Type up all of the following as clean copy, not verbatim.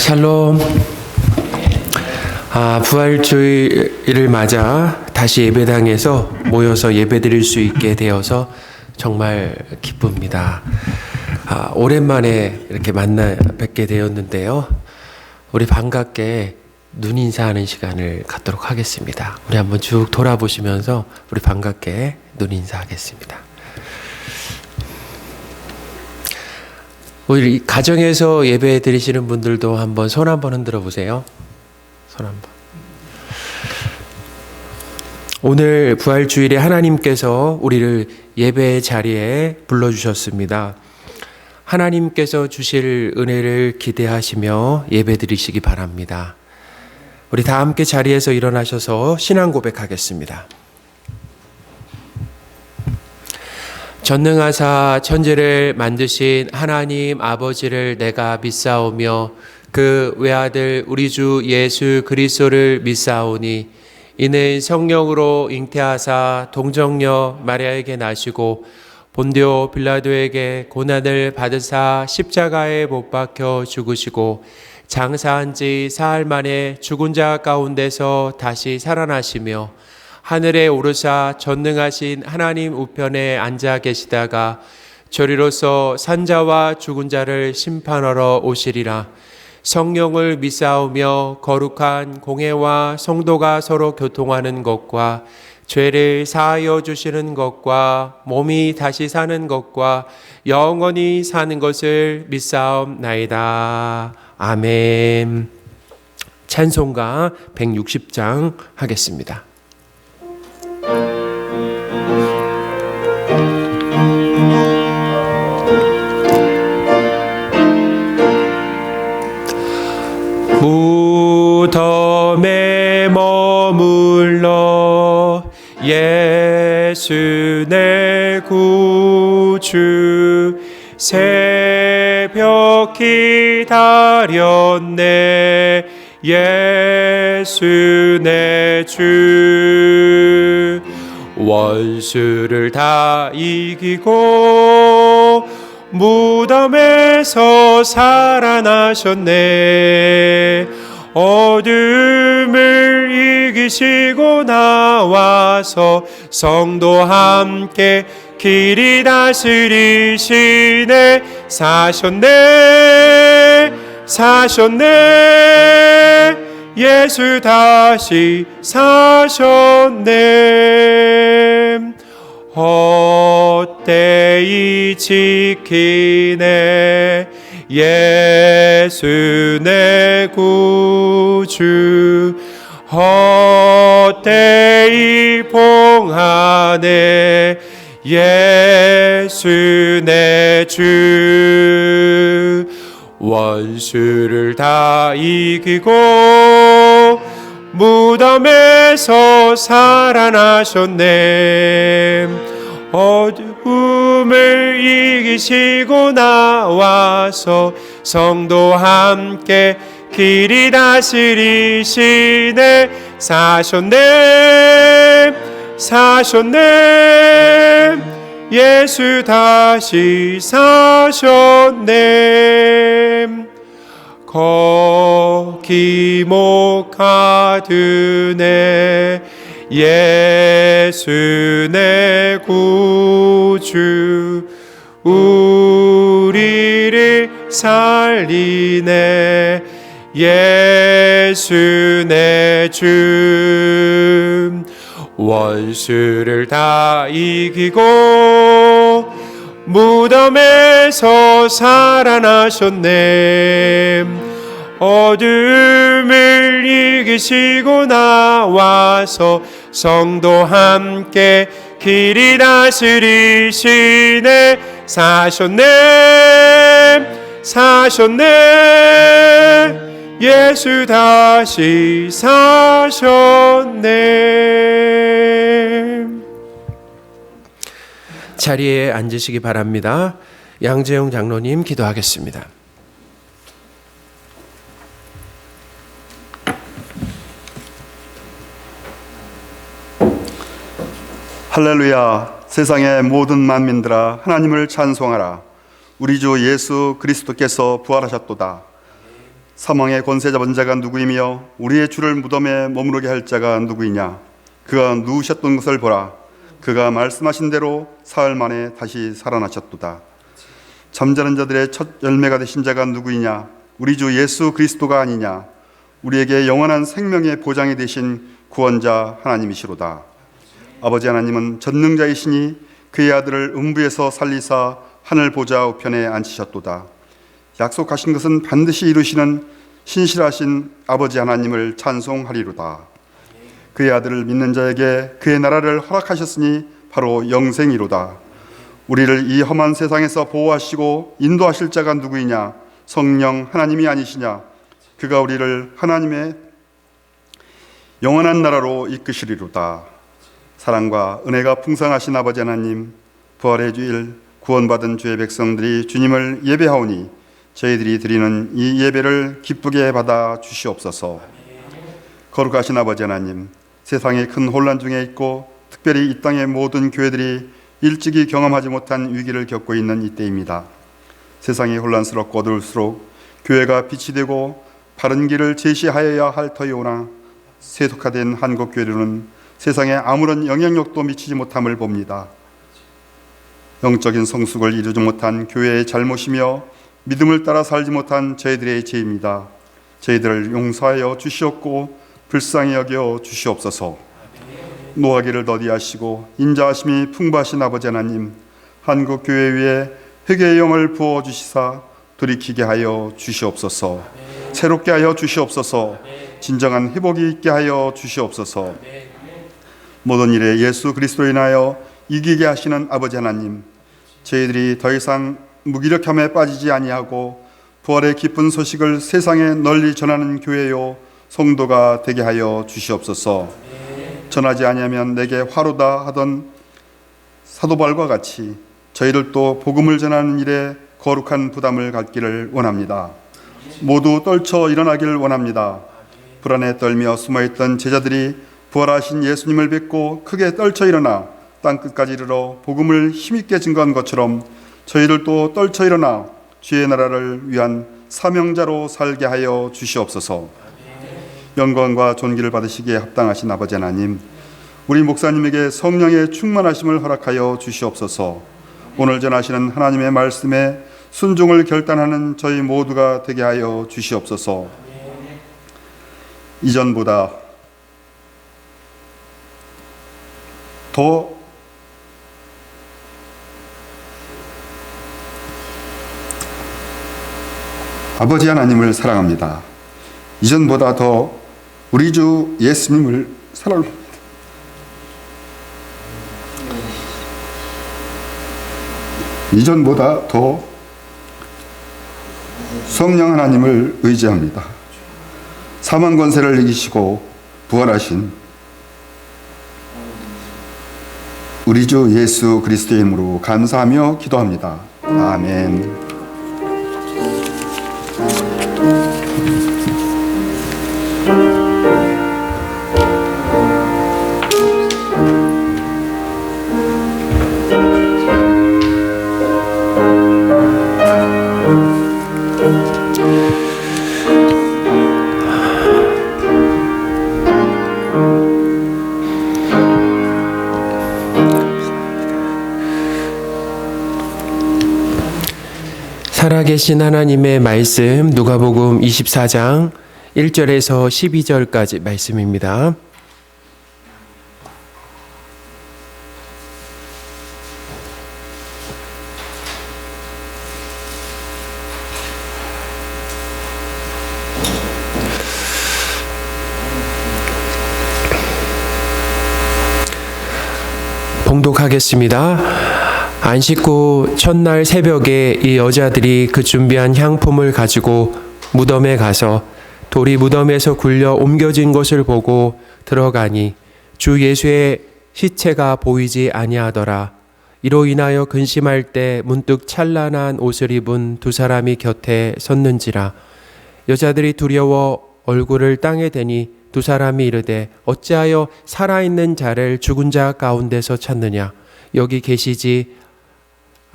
샬롬. 부활주의를 맞아 다시 예배당에서 모여서 예배드릴 수 있게 되어서 정말 기쁩니다. 오랜만에 이렇게 뵙게 되었는데요. 우리 반갑게 눈 인사하는 시간을 갖도록 하겠습니다. 우리 한번 쭉 돌아보시면서 우리 반갑게 눈 인사하겠습니다. 우리 가정에서 예배 드리시는 분들도 한번 손 한번 흔들어 보세요. 손 한번. 오늘 부활주일에 하나님께서 우리를 예배 자리에 불러주셨습니다. 하나님께서 주실 은혜를 기대하시며 예배 드리시기 바랍니다. 우리 다 함께 자리에서 일어나셔서 신앙 고백하겠습니다. 전능하사 천지를 만드신 하나님 아버지를 내가 믿사오며 그 외아들 우리 주 예수 그리스도를 믿사오니 이는 성령으로 잉태하사 동정녀 마리아에게 나시고 본디오 빌라도에게 고난을 받으사 십자가에 못 박혀 죽으시고 장사한 지 사흘 만에 죽은 자 가운데서 다시 살아나시며 하늘에 오르사 전능하신 하나님 우편에 앉아 계시다가 저리로서 산자와 죽은 자를 심판하러 오시리라. 성령을 믿사오며 거룩한 공회와 성도가 서로 교통하는 것과 죄를 사하여 주시는 것과 몸이 다시 사는 것과 영원히 사는 것을 믿사옵나이다. 아멘. 찬송가 160장 하겠습니다. 무덤에 머물러 예수 내 구주 새벽 기다렸네 예수 내 주 원수를 다 이기고 무덤에서 살아나셨네 어둠을 이기시고 나와서 성도 함께 길이 다스리시네 사셨네 예수 다시 사셨네 헛되이 지키네 예수 내 구주 헛되이 봉하네 예수 내 주 원수를 다 이기고 무덤에서 살아나셨네 어둠을 이기시고 나와서 성도 함께 길이 다스리시네 사셨네 예수 다시 사셨네 거기 못 가드네 예수 내 구주 우리를 살리네 예수 내 주 원수를 다 이기고 무덤에서 살아나셨네 어둠을 이기시고 나와서 성도 함께 길이 다스리시네 사셨네 예수 다시 사셨네. 자리에 앉으시기 바랍니다. 양재용 장로님 기도하겠습니다. 할렐루야. 세상의 모든 만민들아 하나님을 찬송하라. 우리 주 예수 그리스도께서 부활하셨도다. 사망의 권세 잡은 자가 누구이며 우리의 주를 무덤에 머무르게 할 자가 누구이냐? 그가 누우셨던 것을 보라. 그가 말씀하신 대로 사흘 만에 다시 살아나셨도다. 잠자는 자들의 첫 열매가 되신 자가 누구이냐? 우리 주 예수 그리스도가 아니냐? 우리에게 영원한 생명의 보장이 되신 구원자 하나님이시로다. 아버지 하나님은 전능자이시니 그의 아들을 음부에서 살리사 하늘 보좌 우편에 앉히셨도다. 약속하신 것은 반드시 이루시는 신실하신 아버지 하나님을 찬송하리로다. 그의 아들을 믿는 자에게 그의 나라를 허락하셨으니 바로 영생이로다. 우리를 이 험한 세상에서 보호하시고 인도하실 자가 누구이냐? 성령 하나님이 아니시냐? 그가 우리를 하나님의 영원한 나라로 이끄시리로다. 사랑과 은혜가 풍성하신 아버지 하나님, 부활의 주일 구원받은 주의 백성들이 주님을 예배하오니 저희들이 드리는 이 예배를 기쁘게 받아 주시옵소서. 거룩하신 아버지 하나님, 세상의 큰 혼란 중에 있고 특별히 이 땅의 모든 교회들이 일찍이 경험하지 못한 위기를 겪고 있는 이때입니다. 세상이 혼란스럽고 어두울수록 교회가 빛이 되고 바른 길을 제시하여야 할 터이오나 세속화된 한국 교회로는 세상에 아무런 영향력도 미치지 못함을 봅니다. 영적인 성숙을 이루지 못한 교회의 잘못이며 믿음을 따라 살지 못한 저희들의 죄입니다. 저희들을 용서하여 주시옵고 불쌍히 여겨 주시옵소서. 노하기를 더디하시고 인자하심이 풍부하신 아버지 하나님, 한국 교회 위에 회개의 영을 부어 주시사 돌이키게 하여 주시옵소서. 새롭게 하여 주시옵소서. 진정한 회복이 있게 하여 주시옵소서. 모든 일에 예수 그리스도로 인하여 이기게 하시는 아버지 하나님, 저희들이 더 이상 무기력함에 빠지지 아니하고 부활의 기쁜 소식을 세상에 널리 전하는 교회요 성도가 되게 하여 주시옵소서. 전하지 아니하면 내게 화로다 하던 사도 바울과 같이 저희들도 복음을 전하는 일에 거룩한 부담을 갖기를 원합니다. 모두 떨쳐 일어나기를 원합니다. 불안에 떨며 숨어있던 제자들이 부활하신 예수님을 뵙고 크게 떨쳐 일어나 땅끝까지 이르러 복음을 힘있게 증거한 것처럼 저희들도 떨쳐 일어나 주의 나라를 위한 사명자로 살게 하여 주시옵소서. 영광과 존귀를 받으시기에 합당하신 아버지 하나님, 우리 목사님에게 성령의 충만하심을 허락하여 주시옵소서. 오늘 전하시는 하나님의 말씀에 순종을 결단하는 저희 모두가 되게 하여 주시옵소서. 이전보다 더 아버지 하나님을 사랑합니다. 이전보다 더 우리 주 예수님을 사랑합니다. 이전보다 더 성령 하나님을 의지합니다. 사망 권세를 이기시고 부활하신 우리 주 예수 그리스도의 이름으로 감사하며 기도합니다. 아멘. 살아계신 하나님의 말씀 누가복음 24장 1절에서 12절까지 말씀입니다. 봉독하겠습니다. 안식구 첫날 새벽에 이 여자들이 그 준비한 향품을 가지고 무덤에 가서 돌이 무덤에서 굴려 옮겨진 것을 보고 들어가니 주 예수의 시체가 보이지 아니하더라. 이로 인하여 근심할 때 문득 찬란한 옷을 입은 두 사람이 곁에 섰는지라. 여자들이 두려워 얼굴을 땅에 대니 두 사람이 이르되 어찌하여 살아있는 자를 죽은 자 가운데서 찾느냐. 여기 계시지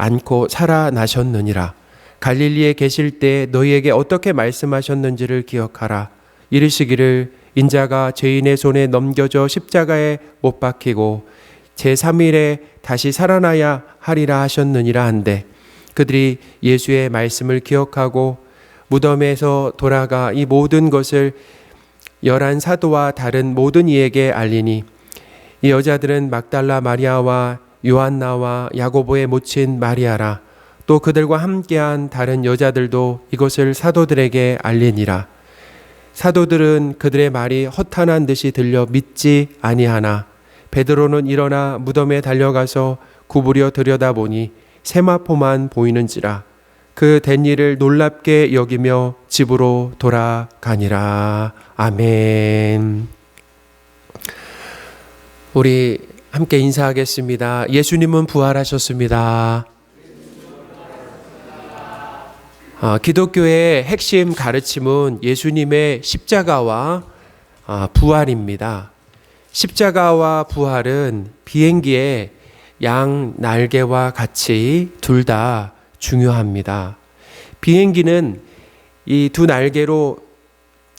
않고 살아나셨느니라. 갈릴리에 계실 때 너희에게 어떻게 말씀하셨는지를 기억하라. 이르시기를 인자가 죄인의 손에 넘겨져 십자가에 못 박히고 제3일에 다시 살아나야 하리라 하셨느니라 한데 그들이 예수의 말씀을 기억하고 무덤에서 돌아가 이 모든 것을 11 사도와 다른 모든 이에게 알리니 이 여자들은 막달라 마리아와 요한나와 야고보의 모친 마리아라. 또 그들과 함께한 다른 여자들도 이것을 사도들에게 알리니라. 사도들은 그들의 말이 허탄한 듯이 들려 믿지 아니하나 베드로는 일어나 무덤에 달려가서 구부려 들여다보니 세마포만 보이는지라. 그 된 일을 놀랍게 여기며 집으로 돌아가니라. 아멘. 우리 함께 인사하겠습니다. 예수님은 부활하셨습니다. 기독교의 핵심 가르침은 예수님의 십자가와 부활입니다. 십자가와 부활은 비행기의 양 날개와 같이 둘 다 중요합니다. 비행기는 이 두 날개로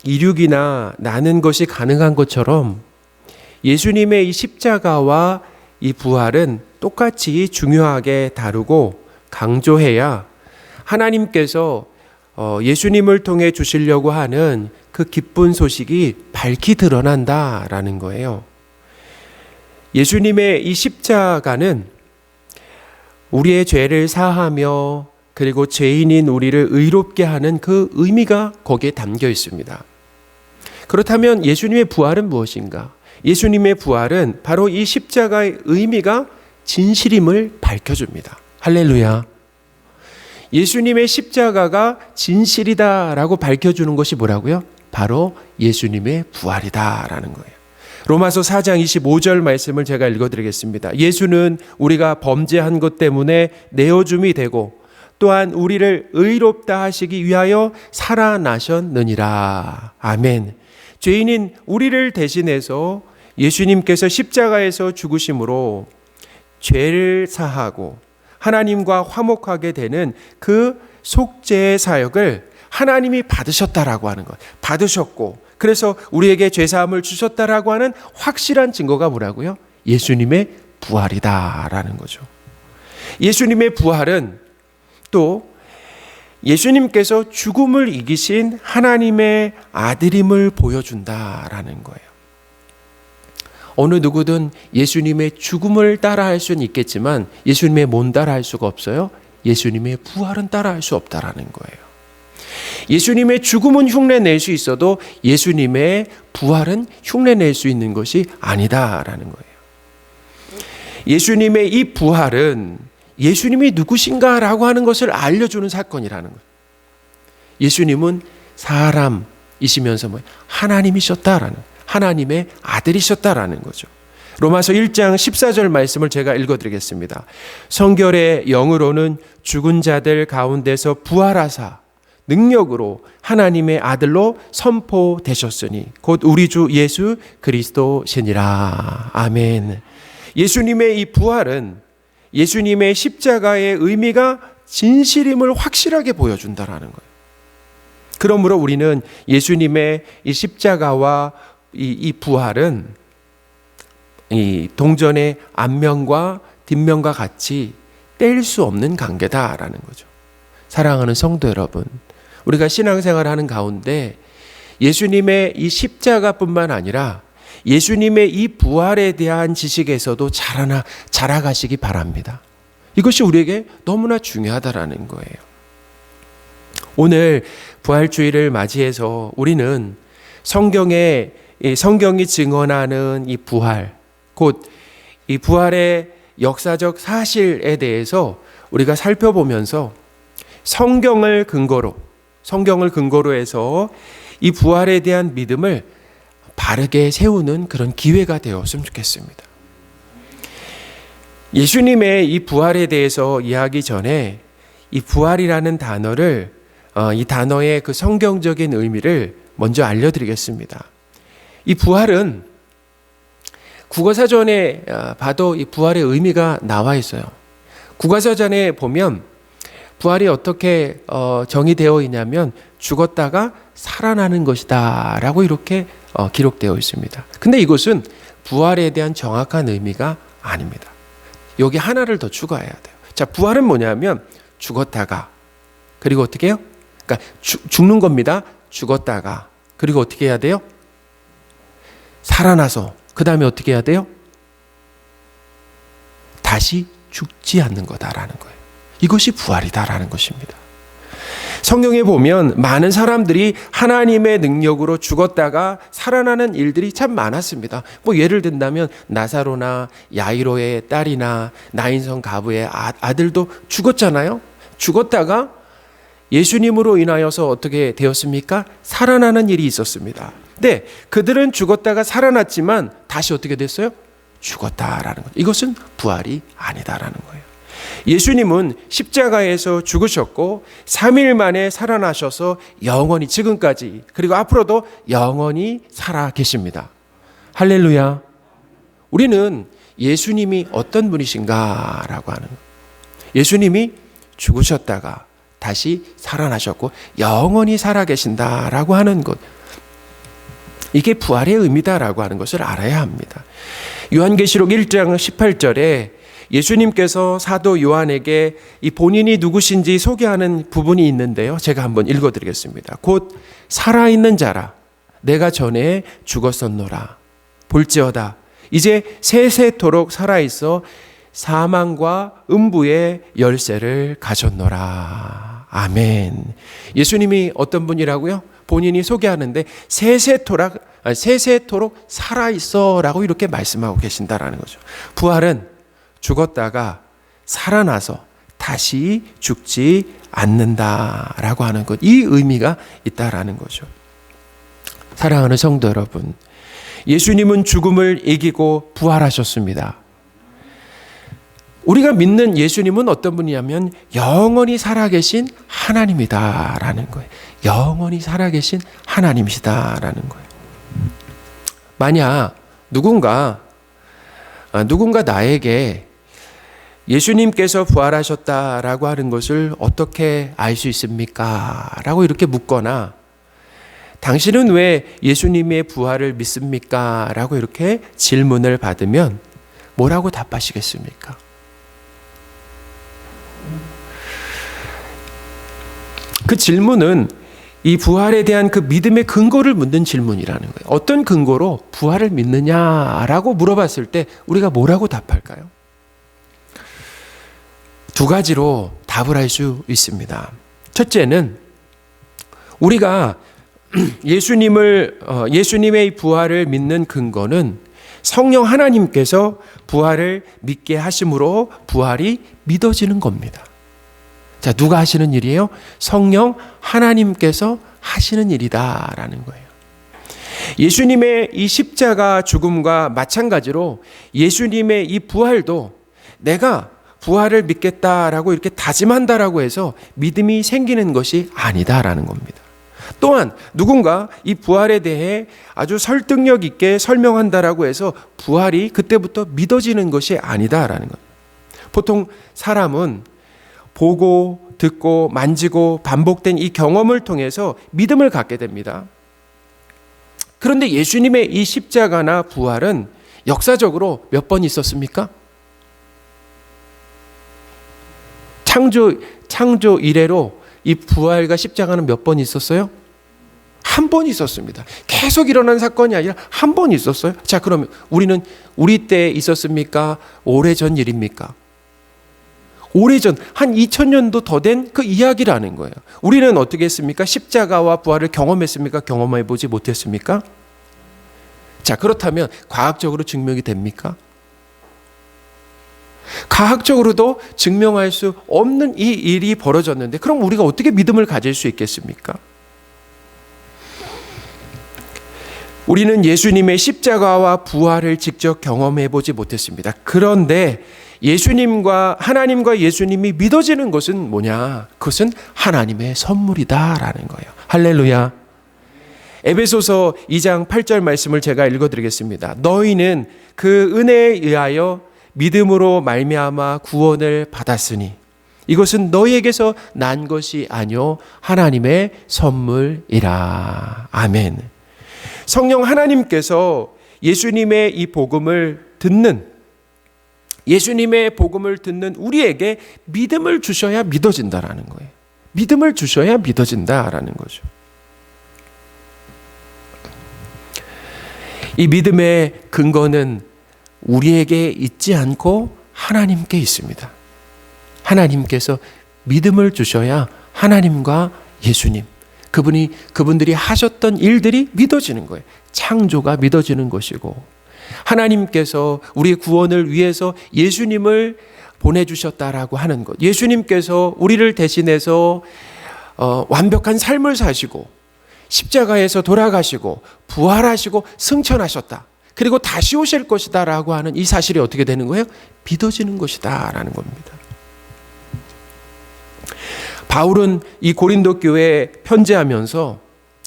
이륙이나 나는 것이 가능한 것처럼 예수님의 이 십자가와 이 부활은 똑같이 중요하게 다루고 강조해야 하나님께서 예수님을 통해 주시려고 하는 그 기쁜 소식이 밝히 드러난다라는 거예요. 예수님의 이 십자가는 우리의 죄를 사하며 그리고 죄인인 우리를 의롭게 하는 그 의미가 거기에 담겨 있습니다. 그렇다면 예수님의 부활은 무엇인가? 예수님의 부활은 바로 이 십자가의 의미가 진실임을 밝혀줍니다. 할렐루야. 예수님의 십자가가 진실이다라고 밝혀주는 것이 뭐라고요? 바로 예수님의 부활이다라는 거예요. 로마서 4장 25절 말씀을 제가 읽어드리겠습니다. 예수는 우리가 범죄한 것 때문에 내어줌이 되고 또한 우리를 의롭다 하시기 위하여 살아나셨느니라. 아멘. 죄인인 우리를 대신해서 예수님께서 십자가에서 죽으심으로 죄를 사하고 하나님과 화목하게 되는 그 속죄의 사역을 하나님이 받으셨다라고 하는 것. 받으셨고 그래서 우리에게 죄사함을 주셨다라고 하는 확실한 증거가 뭐라고요? 예수님의 부활이다라는 거죠. 예수님의 부활은 또 예수님께서 죽음을 이기신 하나님의 아들임을 보여준다라는 거예요. 어느 누구든 예수님의 죽음을 따라할 수는 있겠지만 예수님의 뭔 따라할 수가 없어요? 예수님의 부활은 따라할 수 없다라는 거예요. 예수님의 죽음은 흉내낼 수 있어도 예수님의 부활은 흉내낼 수 있는 것이 아니다라는 거예요. 예수님의 이 부활은 예수님이 누구신가라고 하는 것을 알려주는 사건이라는 거예요. 예수님은 사람이시면서 하나님이셨다라는, 하나님의 아들이셨다라는 거죠. 로마서 1장 14절 말씀을 제가 읽어드리겠습니다. 성결의 영으로는 죽은 자들 가운데서 부활하사 능력으로 하나님의 아들로 선포되셨으니 곧 우리 주 예수 그리스도시니라. 아멘. 예수님의 이 부활은 예수님의 십자가의 의미가 진실임을 확실하게 보여준다라는 거예요. 그러므로 우리는 예수님의 이 십자가와 이 부활은 이 동전의 앞면과 뒷면과 같이 뗄 수 없는 관계다라는 거죠. 사랑하는 성도 여러분, 우리가 신앙생활을 하는 가운데 예수님의 이 십자가뿐만 아니라 예수님의 이 부활에 대한 지식에서도 자라가시기 바랍니다. 이것이 우리에게 너무나 중요하다라는 거예요. 오늘 부활주의를 맞이해서 우리는 성경이 증언하는 이 부활, 곧 이 부활의 역사적 사실에 대해서 우리가 살펴보면서 성경을 근거로 해서 이 부활에 대한 믿음을 바르게 세우는 그런 기회가 되었으면 좋겠습니다. 예수님의 이 부활에 대해서 이야기 전에 이 부활이라는 단어를 이 단어의 그 성경적인 의미를 먼저 알려드리겠습니다. 이 부활은 국어사전에 봐도 이 부활의 의미가 나와 있어요. 국어사전에 보면 부활이 어떻게 정의되어 있냐면 죽었다가 살아나는 것이다 라고 이렇게 기록되어 있습니다. 근데 이것은 부활에 대한 정확한 의미가 아닙니다. 여기 하나를 더 추가해야 돼요. 자, 부활은 뭐냐면 죽었다가 그리고 어떻게 해요? 그러니까 죽는 겁니다. 죽었다가 그리고 어떻게 해야 돼요? 살아나서 그 다음에 어떻게 해야 돼요? 다시 죽지 않는 거다라는 거예요. 이것이 부활이다라는 것입니다. 성경에 보면 많은 사람들이 하나님의 능력으로 죽었다가 살아나는 일들이 참 많았습니다. 뭐 예를 든다면 나사로나 야이로의 딸이나 나인성 가부의 아들도 죽었잖아요. 죽었다가 예수님으로 인하여서 어떻게 되었습니까? 살아나는 일이 있었습니다. 근데 그들은 죽었다가 살아났지만 다시 어떻게 됐어요? 죽었다라는 것. 이것은 부활이 아니다라는 거예요. 예수님은 십자가에서 죽으셨고 3일 만에 살아나셔서 영원히 지금까지 그리고 앞으로도 영원히 살아 계십니다. 할렐루야. 우리는 예수님이 어떤 분이신가라고 하는 거예요. 예수님이 죽으셨다가 다시 살아나셨고 영원히 살아 계신다라고 하는 것. 이게 부활의 의미다라고 하는 것을 알아야 합니다. 요한계시록 1장 18절에 예수님께서 사도 요한에게 이 본인이 누구신지 소개하는 부분이 있는데요. 제가 한번 읽어드리겠습니다. 곧 살아있는 자라 내가 전에 죽었었노라. 볼지어다 이제 세세토록 살아있어 사망과 음부의 열쇠를 가졌노라. 아멘. 예수님이 어떤 분이라고요? 본인이 소개하는데 세세토록 살아있어 라고 이렇게 말씀하고 계신다라는 거죠. 부활은 죽었다가 살아나서 다시 죽지 않는다라고 하는 것. 이 의미가 있다라는 거죠. 사랑하는 성도 여러분, 예수님은 죽음을 이기고 부활하셨습니다. 우리가 믿는 예수님은 어떤 분이냐면 영원히 살아계신 하나님이다라는 거예요. 영원히 살아계신 하나님이시다라는 거예요. 만약 누군가 나에게 예수님께서 부활하셨다라고 하는 것을 어떻게 알 수 있습니까? 라고 이렇게 묻거나 당신은 왜 예수님의 부활을 믿습니까? 라고 이렇게 질문을 받으면 뭐라고 답하시겠습니까? 그 질문은 이 부활에 대한 그 믿음의 근거를 묻는 질문이라는 거예요. 어떤 근거로 부활을 믿느냐라고 물어봤을 때 우리가 뭐라고 답할까요? 두 가지로 답을 할 수 있습니다. 첫째는 우리가 예수님의 부활을 믿는 근거는 성령 하나님께서 부활을 믿게 하심으로 부활이 믿어지는 겁니다. 자, 누가 하시는 일이에요? 성령 하나님께서 하시는 일이다라는 거예요. 예수님의 이 십자가 죽음과 마찬가지로 예수님의 이 부활도 내가 부활을 믿겠다라고 이렇게 다짐한다라고 해서 믿음이 생기는 것이 아니다라는 겁니다. 또한 누군가 이 부활에 대해 아주 설득력 있게 설명한다라고 해서 부활이 그때부터 믿어지는 것이 아니다라는 거예요. 보통 사람은 보고 듣고 만지고 반복된 이 경험을 통해서 믿음을 갖게 됩니다. 그런데 예수님의 이 십자가나 부활은 역사적으로 몇 번 있었습니까? 창조 이래로 이 부활과 십자가는 몇 번 있었어요? 한 번 있었습니다. 계속 일어난 사건이 아니라 한 번 있었어요. 자, 그러면 우리 때 있었습니까? 오래전 일입니까? 오래전 한 2000년도 더 된 그 이야기라는 거예요. 우리는 어떻게 했습니까? 십자가와 부활을 경험했습니까? 경험해보지 못했습니까? 자, 그렇다면 과학적으로 증명이 됩니까? 과학적으로도 증명할 수 없는 이 일이 벌어졌는데 그럼 우리가 어떻게 믿음을 가질 수 있겠습니까? 우리는 예수님의 십자가와 부활을 직접 경험해보지 못했습니다. 그런데 하나님과 예수님이 믿어지는 것은 뭐냐? 그것은 하나님의 선물이다라는 거예요. 할렐루야. 에베소서 2장 8절 말씀을 제가 읽어드리겠습니다. 너희는 그 은혜에 의하여 믿음으로 말미암아 구원을 받았으니 이것은 너희에게서 난 것이 아니요 하나님의 선물이라. 아멘. 성령 하나님께서 예수님의 이 복음을 듣는 우리에게 믿음을 주셔야 믿어진다라는 거예요. 믿음을 주셔야 믿어진다라는 거죠. 이 믿음의 근거는 우리에게 있지 않고 하나님께 있습니다. 하나님께서 믿음을 주셔야 하나님과 예수님, 그분들이 하셨던 일들이 믿어지는 거예요. 창조가 믿어지는 것이고, 하나님께서 우리의 구원을 위해서 예수님을 보내주셨다라고 하는 것, 예수님께서 우리를 대신해서 완벽한 삶을 사시고 십자가에서 돌아가시고 부활하시고 승천하셨다, 그리고 다시 오실 것이다 라고 하는 이 사실이 어떻게 되는 거예요? 믿어지는 것이다 라는 겁니다. 바울은 이 고린도 교회에 편지하면서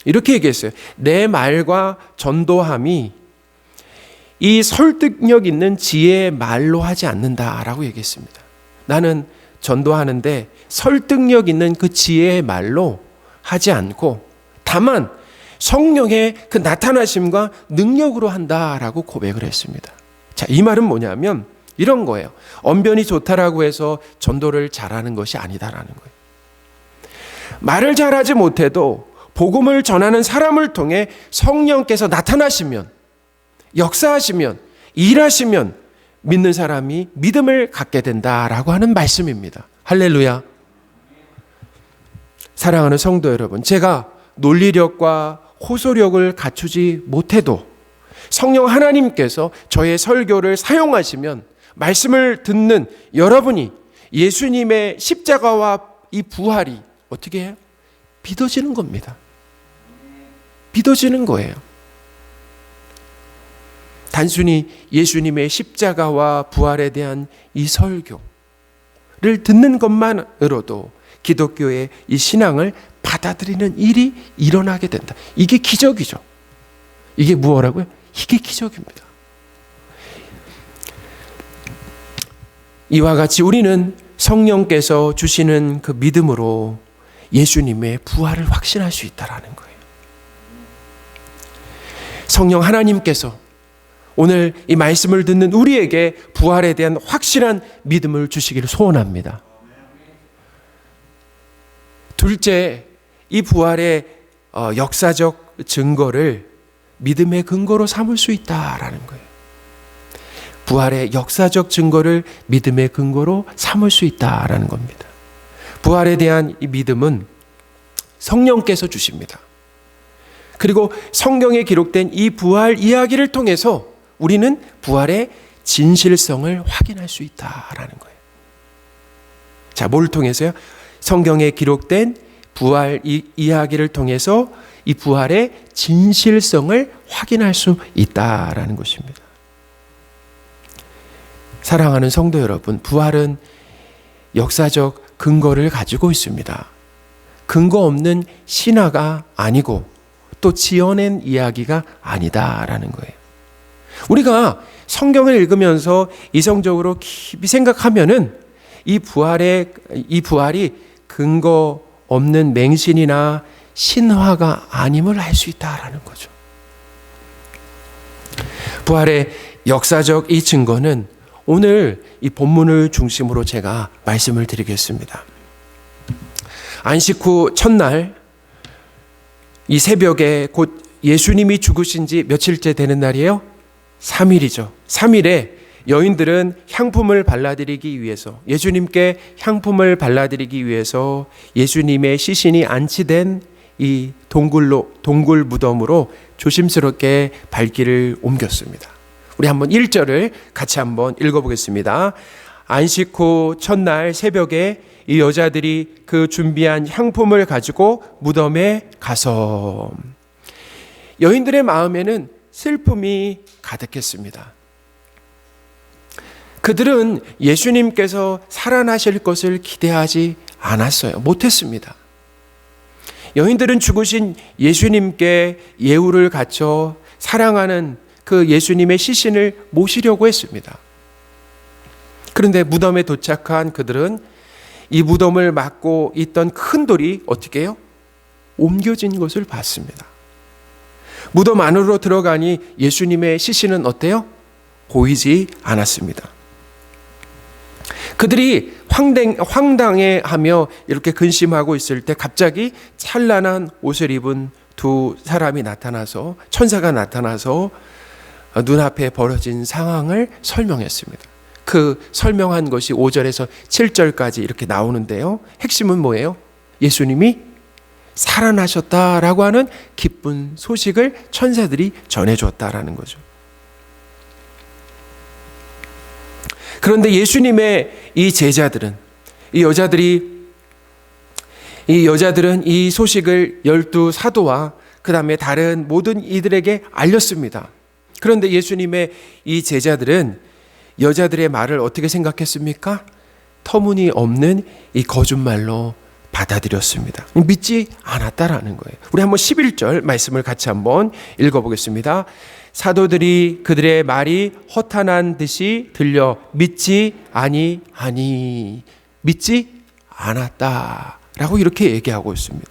이렇게 얘기했어요. 내 말과 전도함이 이 설득력 있는 지혜의 말로 하지 않는다라고 얘기했습니다. 나는 전도하는데 설득력 있는 그 지혜의 말로 하지 않고 다만 성령의 그 나타나심과 능력으로 한다라고 고백을 했습니다. 자, 이 말은 뭐냐면 이런 거예요. 언변이 좋다라고 해서 전도를 잘하는 것이 아니다라는 거예요. 말을 잘하지 못해도 복음을 전하는 사람을 통해 성령께서 나타나시면, 역사하시면, 일하시면 믿는 사람이 믿음을 갖게 된다라고 하는 말씀입니다. 할렐루야. 사랑하는 성도 여러분, 제가 논리력과 호소력을 갖추지 못해도 성령 하나님께서 저의 설교를 사용하시면 말씀을 듣는 여러분이 예수님의 십자가와 이 부활이 어떻게 해요? 믿어지는 겁니다. 믿어지는 거예요. 단순히 예수님의 십자가와 부활에 대한 이 설교를 듣는 것만으로도 기독교의 이 신앙을 받아들이는 일이 일어나게 된다. 이게 기적이죠. 이게 무엇라고요? 이게 기적입니다. 이와 같이 우리는 성령께서 주시는 그 믿음으로 예수님의 부활을 확신할 수 있다는 거예요. 성령 하나님께서 오늘 이 말씀을 듣는 우리에게 부활에 대한 확실한 믿음을 주시기를 소원합니다. 둘째, 이 부활의 역사적 증거를 믿음의 근거로 삼을 수 있다라는 거예요. 부활의 역사적 증거를 믿음의 근거로 삼을 수 있다라는 겁니다. 부활에 대한 이 믿음은 성령께서 주십니다. 그리고 성경에 기록된 이 부활 이야기를 통해서 우리는 부활의 진실성을 확인할 수 있다라는 거예요. 자, 뭘 통해서요? 성경에 기록된 부활 이야기를 통해서 이 부활의 진실성을 확인할 수 있다라는 것입니다. 사랑하는 성도 여러분, 부활은 역사적 근거를 가지고 있습니다. 근거 없는 신화가 아니고 또 지어낸 이야기가 아니다라는 거예요. 우리가 성경을 읽으면서 이성적으로 깊이 생각하면은 이 부활이 근거 없는 맹신이나 신화가 아님을 알 수 있다라는 거죠. 부활의 역사적 이 증거는 오늘 이 본문을 중심으로 제가 말씀을 드리겠습니다. 안식 후 첫날 이 새벽에 곧 예수님이 죽으신 지 며칠째 되는 날이에요? 3일이죠. 3일에 여인들은 향품을 발라드리기 위해서, 예수님께 향품을 발라드리기 위해서 예수님의 시신이 안치된 이 동굴 무덤으로 조심스럽게 발길을 옮겼습니다. 우리 한번 1절을 같이 한번 읽어보겠습니다. 안식 후 첫날 새벽에 이 여자들이 그 준비한 향품을 가지고 무덤에 가서, 여인들의 마음에는 슬픔이 가득했습니다. 그들은 예수님께서 살아나실 것을 기대하지 않았어요. 못했습니다. 여인들은 죽으신 예수님께 예우를 갖춰 사랑하는 그 예수님의 시신을 모시려고 했습니다. 그런데 무덤에 도착한 그들은 이 무덤을 막고 있던 큰 돌이 어떻게 해요? 옮겨진 것을 봤습니다. 무덤 안으로 들어가니 예수님의 시신은 어때요? 보이지 않았습니다. 그들이 황당해하며 이렇게 근심하고 있을 때 갑자기 찬란한 옷을 입은 두 사람이 나타나서, 천사가 나타나서 눈앞에 벌어진 상황을 설명했습니다. 그 설명한 것이 5절에서 7절까지 이렇게 나오는데요. 핵심은 뭐예요? 예수님이 살아나셨다라고 하는 기쁜 소식을 천사들이 전해줬다라는 거죠. 그런데 예수님의 이 제자들은, 이 여자들은 이 소식을 12 사도와 그 다음에 다른 모든 이들에게 알렸습니다. 그런데 예수님의 이 제자들은 여자들의 말을 어떻게 생각했습니까? 터무니없는 이 거짓말로 받아들였습니다. 믿지 않았다라는 거예요. 우리 한번 11절 말씀을 같이 한번 읽어보겠습니다. 사도들이 그들의 말이 허탄한 듯이 들려 믿지 아니하니, 믿지 않았다라고 이렇게 얘기하고 있습니다.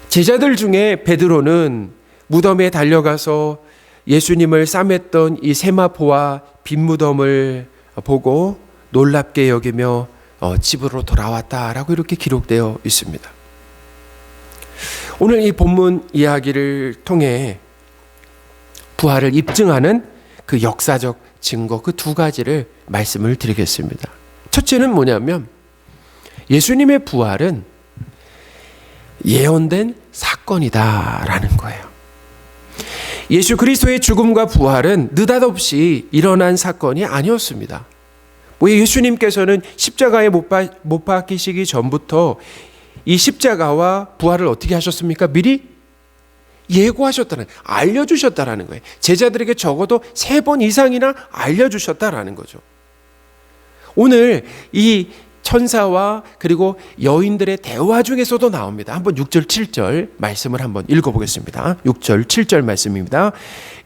제자들 중에 베드로는 무덤에 달려가서 예수님을 싸맸던 이 세마포와 빈 무덤을 보고 놀랍게 여기며 집으로 돌아왔다라고 이렇게 기록되어 있습니다. 오늘 이 본문 이야기를 통해 부활을 입증하는 그 역사적 증거, 그 두 가지를 말씀을 드리겠습니다. 첫째는 뭐냐면 예수님의 부활은 예언된 사건이다라는 거예요. 예수 그리스도의 죽음과 부활은 느닷없이 일어난 사건이 아니었습니다. 예수님께서는 십자가에 못 박히시기 전부터 이 십자가와 부활을 어떻게 하셨습니까? 미리 예고하셨다는, 알려주셨다라는 거예요. 제자들에게 적어도 3번 이상이나 알려주셨다라는 거죠. 오늘 이 천사와 그리고 여인들의 대화 중에서도 나옵니다. 한번 6절 7절 말씀을 한번 읽어보겠습니다. 6절 7절 말씀입니다.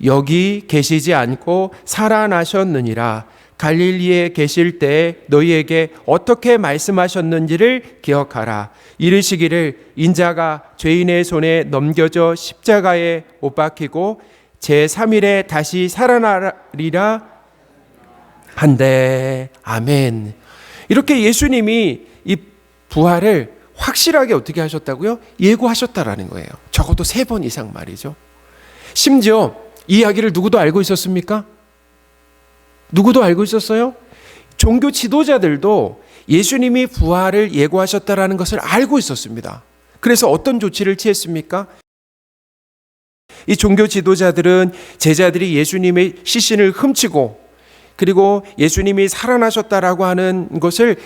여기 계시지 않고 살아나셨느니라. 갈릴리에 계실 때 너희에게 어떻게 말씀하셨는지를 기억하라. 이르시기를 인자가 죄인의 손에 넘겨져 십자가에 못 박히고 제3일에 다시 살아나리라 한데. 아멘. 이렇게 예수님이 이 부활을 확실하게 어떻게 하셨다고요? 예고하셨다라는 거예요. 적어도 3번 이상 말이죠. 심지어 이 이야기를 누구도 알고 있었습니까? 누구도 알고 있었어요? 종교 지도자들도 예수님이 부활을 예고하셨다라는 것을 알고 있었습니다. 그래서 어떤 조치를 취했습니까? 이 종교 지도자들은 제자들이 예수님의 시신을 훔치고 그리고 예수님이 살아나셨다라고 하는 것을,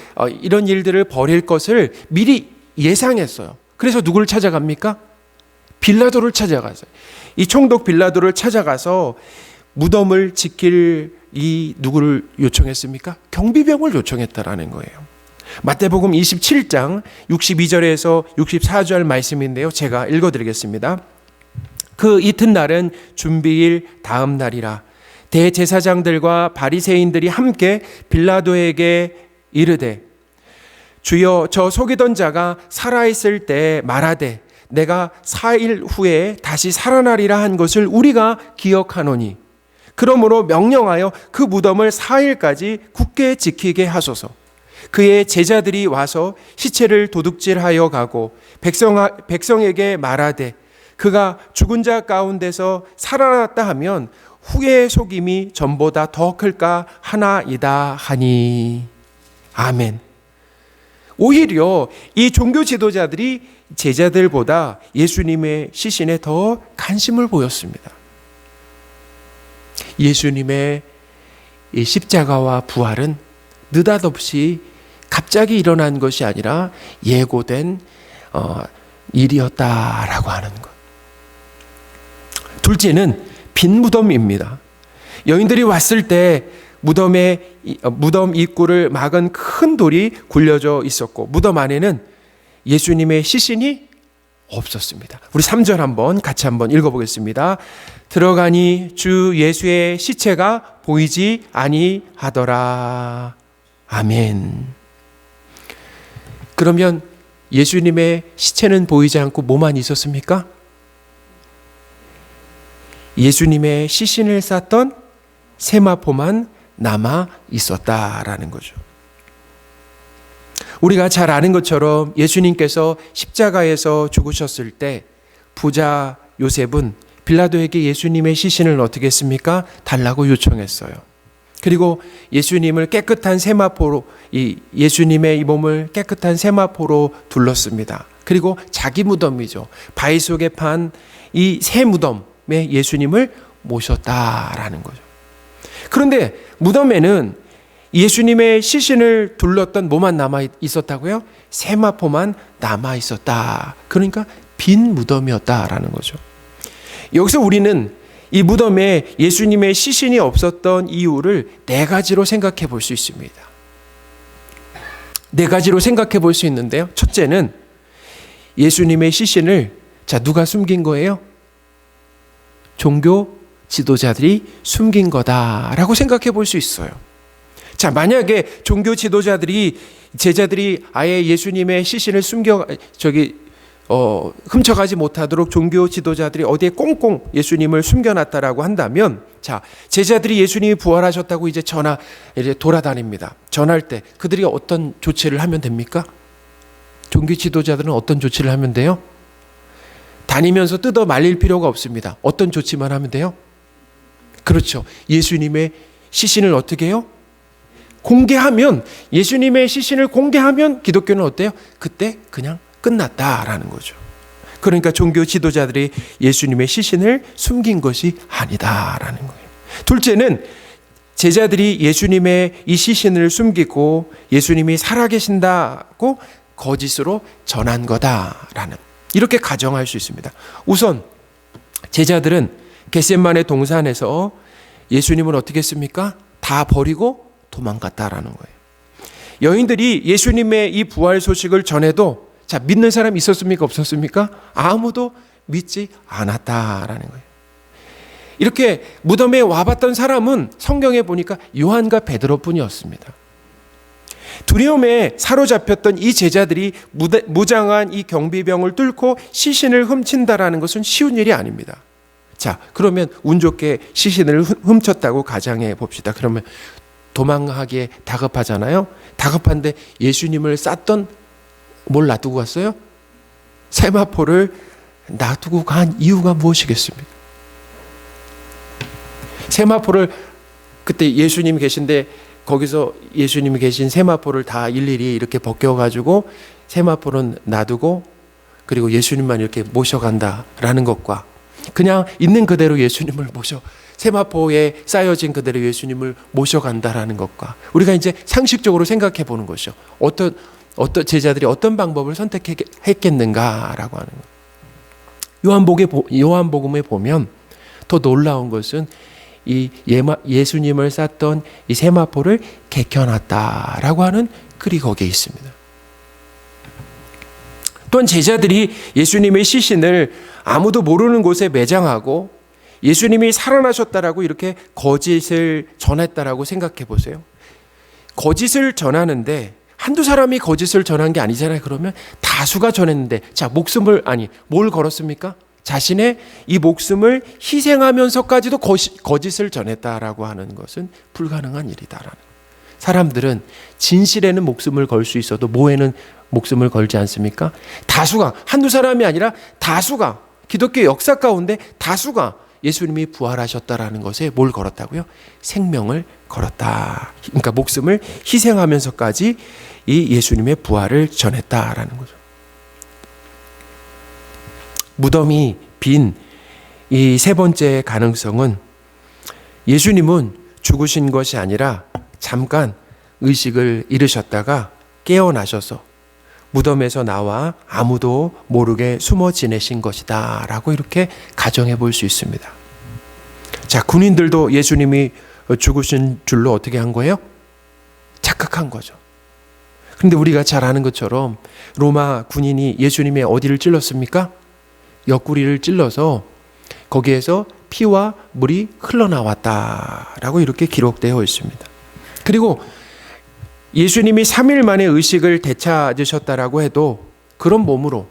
이런 일들을 벌일 것을 미리 예상했어요. 그래서 누구를 찾아갑니까? 빌라도를 찾아가서요. 이 총독 빌라도를 찾아가서 무덤을 지킬 이 누구를 요청했습니까? 경비병을 요청했다라는 거예요. 마태복음 27장 62절에서 64절 말씀인데요. 제가 읽어드리겠습니다. 그 이튿날은 준비일 다음 날이라. 대제사장들과 바리새인들이 함께 빌라도에게 이르되 주여, 저 속이던 자가 살아있을 때 말하되 내가 4일 후에 다시 살아나리라 한 것을 우리가 기억하노니 그러므로 명령하여 그 무덤을 4일까지 굳게 지키게 하소서. 그의 제자들이 와서 시체를 도둑질하여 가고 백성에게 말하되 그가 죽은 자 가운데서 살아났다 하면 후의 속임이 전보다 더 클까 하나이다 하니. 아멘. 오히려 이 종교 지도자들이 제자들보다 예수님의 시신에 더 관심을 보였습니다. 예수님의 이 십자가와 부활은 느닷없이 갑자기 일어난 것이 아니라 예고된 일이었다라고 하는 것. 둘째는 빈 무덤입니다. 여인들이 왔을 때 무덤 입구를 막은 큰 돌이 굴려져 있었고 무덤 안에는 예수님의 시신이 없었습니다. 우리 3절 한번 같이 한번 읽어보겠습니다. 들어가니 주 예수의 시체가 보이지 아니하더라. 아멘. 그러면 예수님의 시체는 보이지 않고 뭐만 있었습니까? 예수님의 시신을 쌌던 세마포만 남아 있었다라는 거죠. 우리가 잘 아는 것처럼 예수님께서 십자가에서 죽으셨을 때 부자 요셉은 빌라도에게 예수님의 시신을 어떻게 했습니까? 달라고 요청했어요. 그리고 예수님을 깨끗한 세마포로, 예수님의 이 몸을 깨끗한 세마포로 둘렀습니다. 그리고 자기 무덤이죠. 바위 속에 판 이 새 무덤에 예수님을 모셨다라는 거죠. 그런데 무덤에는 예수님의 시신을 둘렀던 뭐만 남아 있었다고요? 세마포만 남아 있었다. 그러니까 빈 무덤이었다라는 거죠. 여기서 우리는 이 무덤에 예수님의 시신이 없었던 이유를 네 가지로 생각해 볼 수 있습니다. 네 가지로 생각해 볼 수 있는데요. 첫째는 예수님의 시신을 누가 숨긴 거예요? 종교 지도자들이 숨긴 거다라고 생각해 볼 수 있어요. 만약에 종교 지도자들이, 제자들이 아예 예수님의 시신을 훔쳐가지 못하도록 종교 지도자들이 어디에 꽁꽁 예수님을 숨겨놨다라고 한다면, 제자들이 예수님이 부활하셨다고 이제 돌아다닙니다. 전할 때 그들이 어떤 조치를 하면 됩니까? 종교 지도자들은 어떤 조치를 하면 돼요? 다니면서 뜯어 말릴 필요가 없습니다. 어떤 조치만 하면 돼요? 그렇죠. 예수님의 시신을 어떻게 해요? 공개하면, 예수님의 시신을 공개하면 기독교는 어때요? 그때 그냥 끝났다라는 거죠. 그러니까 종교 지도자들이 예수님의 시신을 숨긴 것이 아니다라는 거예요. 둘째는 제자들이 예수님의 이 시신을 숨기고 예수님이 살아계신다고 거짓으로 전한 거다라는, 이렇게 가정할 수 있습니다. 우선 제자들은 겟세마네 동산에서 예수님을 어떻게 했습니까? 다 버리고 도망갔다라는 거예요. 여인들이 예수님의 이 부활 소식을 전해도 믿는 사람이 있었습니까? 없었습니까? 아무도 믿지 않았다라는 거예요. 이렇게 무덤에 와봤던 사람은 성경에 보니까 요한과 베드로뿐이었습니다. 두려움에 사로잡혔던 이 제자들이 무장한 이 경비병을 뚫고 시신을 훔친다라는 것은 쉬운 일이 아닙니다. 그러면 운 좋게 시신을 훔쳤다고 가정해 봅시다. 그러면 도망하기에 다급하잖아요. 다급한데 예수님을 쌌던 뭘 놔두고 갔어요? 세마포를 놔두고 간 이유가 무엇이겠습니까? 세마포를, 그때 예수님이 계신데 거기서 예수님이 계신 세마포를 다 일일이 이렇게 벗겨가지고 세마포는 놔두고 그리고 예수님만 이렇게 모셔간다라는 것과 그냥 있는 그대로 예수님을 세마포에 쌓여진 그대로 예수님을 모셔간다라는 것과 우리가 이제 상식적으로 생각해 보는 것이죠. 어떤 제자들이 어떤 방법을 선택했겠는가라고 하는 거예요. 요한복음에 보면 더 놀라운 것은 이 예수님을 쌌던 이 세마포를 개켜놨다라고 하는 글이 거기에 있습니다. 또한 제자들이 예수님의 시신을 아무도 모르는 곳에 매장하고 예수님이 살아나셨다라고 이렇게 거짓을 전했다라고 생각해 보세요. 거짓을 전하는데 한두 사람이 거짓을 전한 게 아니잖아요. 그러면 다수가 전했는데 뭘 걸었습니까? 자신의 이 목숨을 희생하면서까지도 거짓을 전했다라고 하는 것은 불가능한 일이다라는. 사람들은 진실에는 목숨을 걸 수 있어도 모에는 목숨을 걸지 않습니까? 다수가, 한두 사람이 아니라 다수가, 기독교 역사 가운데 다수가 예수님이 부활하셨다라는 것에 뭘 걸었다고요? 생명을 걸었다. 그러니까 목숨을 희생하면서까지 이 예수님의 부활을 전했다라는 거죠. 무덤이 빈 이 세 번째 가능성은 예수님은 죽으신 것이 아니라 잠깐 의식을 잃으셨다가 깨어나셔서 무덤에서 나와 아무도 모르게 숨어 지내신 것이다 라고 이렇게 가정해 볼 수 있습니다. 군인들도 예수님이 죽으신 줄로 어떻게 한 거예요? 착각한 거죠. 그런데 우리가 잘 아는 것처럼 로마 군인이 예수님의 어디를 찔렀습니까? 옆구리를 찔러서 거기에서 피와 물이 흘러나왔다라고 이렇게 기록되어 있습니다. 그리고 예수님이 3일 만에 의식을 되찾으셨다라고 해도 그런 몸으로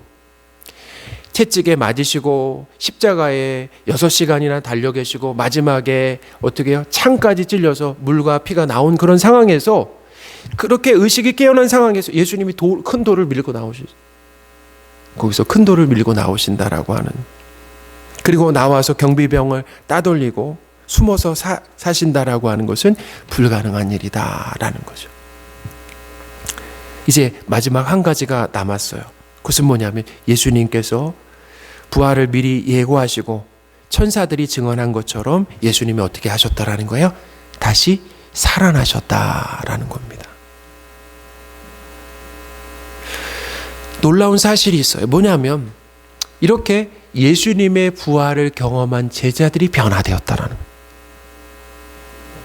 채찍에 맞으시고 십자가에 6시간이나 달려 계시고 마지막에 어떻게 해요? 창까지 찔려서 물과 피가 나온 그런 상황에서 그렇게 의식이 깨어난 상황에서 예수님이 큰 돌을 밀고 거기서 큰 돌을 밀고 나오신다라고 하는, 그리고 나와서 경비병을 따돌리고 숨어서 사신다라고 하는 것은 불가능한 일이다라는 거죠. 이제 마지막 한 가지가 남았어요. 그것은 뭐냐면 예수님께서 부활을 미리 예고하시고 천사들이 증언한 것처럼 예수님이 어떻게 하셨다라는 거예요? 다시 살아나셨다라는 겁니다. 놀라운 사실이 있어요. 뭐냐면 이렇게 예수님의 부활을 경험한 제자들이 변화되었다라는 거예요.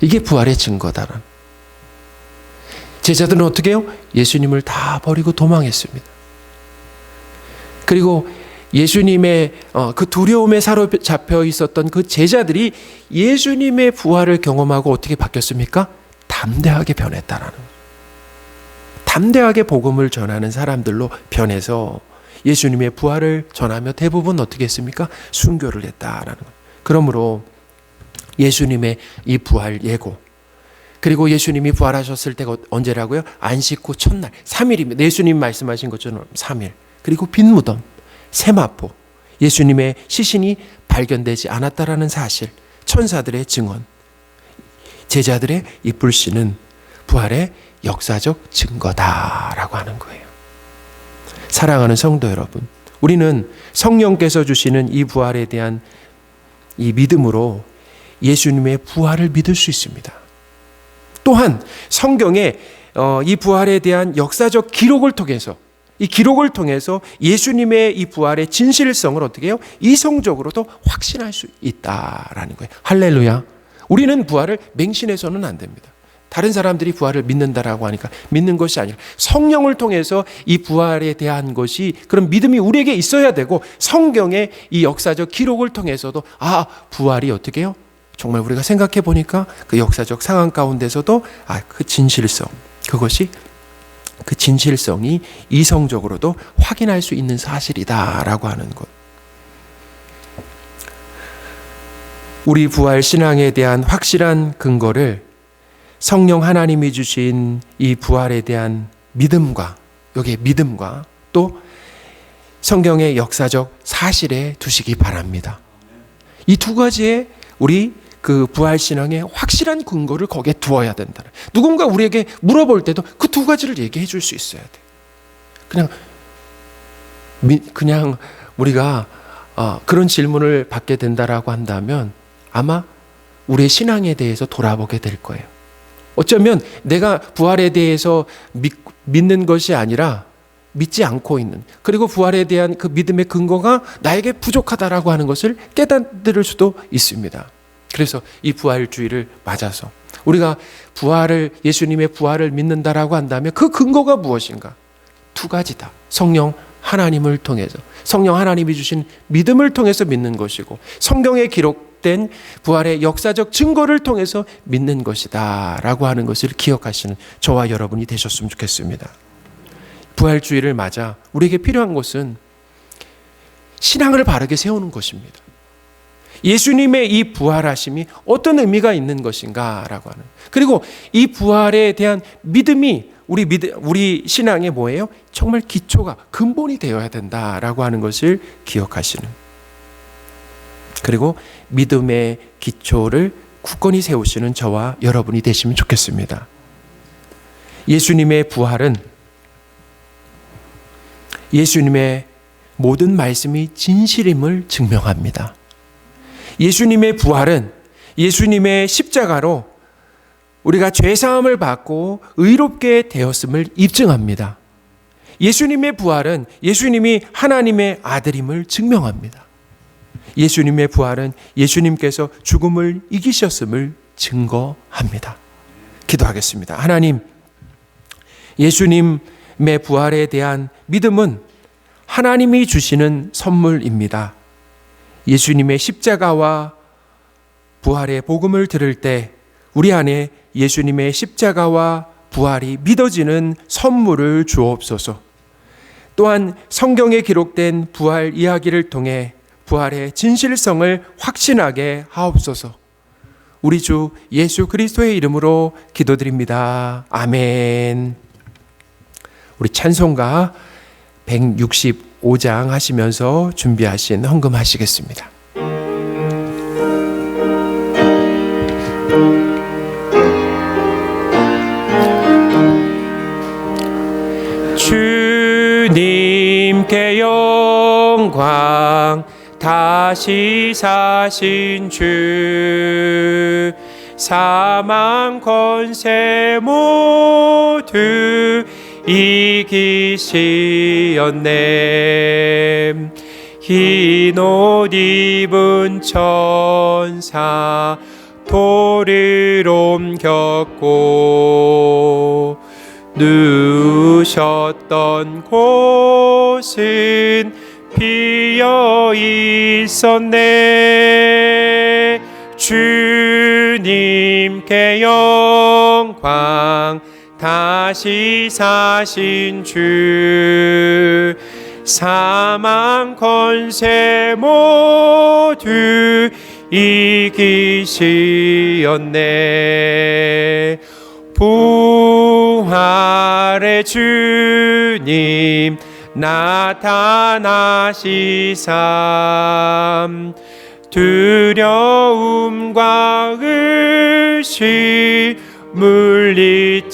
이게 부활의 증거다라는. 제자들은 어떻게 해요? 예수님을 다 버리고 도망했습니다. 그리고 예수님의 그 두려움에 사로잡혀 있었던 그 제자들이 예수님의 부활을 경험하고 어떻게 바뀌었습니까? 담대하게 변했다라는 거예요. 담대하게 복음을 전하는 사람들로 변해서 예수님의 부활을 전하며 대부분 어떻게 했습니까? 순교를 했다라는 거예요. 그러므로 예수님의 이 부활 예고, 그리고 예수님이 부활하셨을 때가 언제라고요? 안식 후 첫날 3일입니다. 예수님 말씀하신 것처럼 3일. 그리고 빈 무덤, 세마포, 예수님의 시신이 발견되지 않았다라는 사실, 천사들의 증언, 제자들의 이 불씨는 부활의 역사적 증거다라고 하는 거예요. 사랑하는 성도 여러분, 우리는 성령께서 주시는 이 부활에 대한 이 믿음으로 예수님의 부활을 믿을 수 있습니다. 또한 성경에 이 부활에 대한 역사적 기록을 통해서, 이 기록을 통해서 예수님의 이 부활의 진실성을 어떻게 해요? 이성적으로도 확신할 수 있다라는 거예요. 할렐루야. 우리는 부활을 맹신해서는 안 됩니다. 다른 사람들이 부활을 믿는다라고 하니까 믿는 것이 아니라 성령을 통해서 이 부활에 대한 것이, 그런 믿음이 우리에게 있어야 되고, 성경의 이 역사적 기록을 통해서도 부활이 어떻게 해요? 정말 우리가 생각해 보니까 그 역사적 상황 가운데서도 그 진실성, 그것이 그 진실성이 이성적으로도 확인할 수 있는 사실이다라고 하는 것. 우리 부활 신앙에 대한 확실한 근거를 성령 하나님이 주신 이 부활에 대한 믿음과, 여기에 믿음과 또 성경의 역사적 사실에 두시기 바랍니다. 이 두 가지의 우리 그 부활 신앙의 확실한 근거를 거기에 두어야 된다. 누군가 우리에게 물어볼 때도 그 두 가지를 얘기해 줄 수 있어야 돼. 그냥 우리가 그런 질문을 받게 된다라고 한다면 아마 우리의 신앙에 대해서 돌아보게 될 거예요. 어쩌면 내가 부활에 대해서 믿는 것이 아니라 믿지 않고 있는, 그리고 부활에 대한 그 믿음의 근거가 나에게 부족하다라고 하는 것을 깨닫을 수도 있습니다. 그래서 이 부활주의를 맞아서 우리가 예수님의 부활을 믿는다라고 한다면 그 근거가 무엇인가? 두 가지다. 성령 하나님을 통해서, 성령 하나님이 주신 믿음을 통해서 믿는 것이고, 성경에 기록된 부활의 역사적 증거를 통해서 믿는 것이다 라고 하는 것을 기억하시는 저와 여러분이 되셨으면 좋겠습니다. 부활주의를 맞아 우리에게 필요한 것은 신앙을 바르게 세우는 것입니다. 예수님의 이 부활하심이 어떤 의미가 있는 것인가라고 하는, 그리고 이 부활에 대한 믿음이 우리 신앙의 뭐예요? 정말 기초가, 근본이 되어야 된다라고 하는 것을 기억하시는, 그리고 믿음의 기초를 굳건히 세우시는 저와 여러분이 되시면 좋겠습니다. 예수님의 부활은 예수님의 모든 말씀이 진실임을 증명합니다. 예수님의 부활은 예수님의 십자가로 우리가 죄사함을 받고 의롭게 되었음을 입증합니다. 예수님의 부활은 예수님이 하나님의 아들임을 증명합니다. 예수님의 부활은 예수님께서 죽음을 이기셨음을 증거합니다. 기도하겠습니다. 하나님, 예수님의 부활에 대한 믿음은 하나님이 주시는 선물입니다. 예수님의 십자가와 부활의 복음을 들을 때 우리 안에 예수님의 십자가와 부활이 믿어지는 선물을 주옵소서. 또한 성경에 기록된 부활 이야기를 통해 부활의 진실성을 확신하게 하옵소서. 우리 주 예수 그리스도의 이름으로 기도드립니다. 아멘. 우리 찬송가 165장 하시면서 준비하신 헌금하시겠습니다. 주님께 영광, 다시 사신 주, 사망 권세 모두 이기시었네. 흰 옷 입은 천사 돌을 옮겼고 누우셨던 곳은 비어 있었네. 주님께 영광, 다시 사신 주, 사망 권세 모두 이기시었네. 부활의 주님 나타나시사 두려움과 의심 물리치셨네.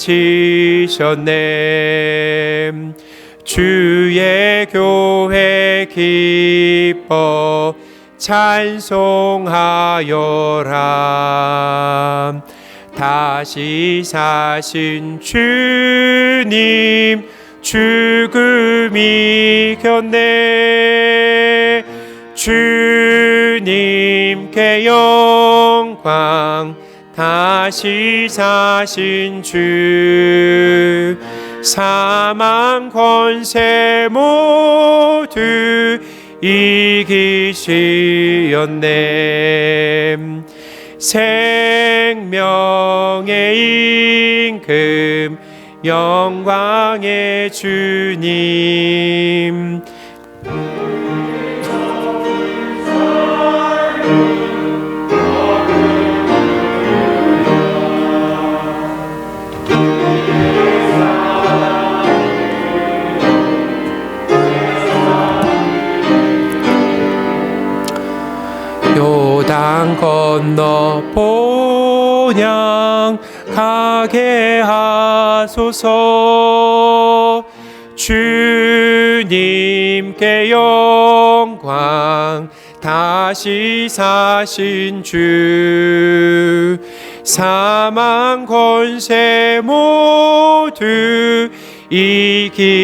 주의 교회 기뻐 찬송하여라. 다시 사신 주님 죽음 이겼네. 주님께 영광, 다시 사신 주, 사망 권세 모두 이기시었네. 생명의 임금, 영광의 주님, 요단 건너 본향 가게 하소서. 주님께 영광, 다시 사신 주, 사망 권세 모두 이기시었네.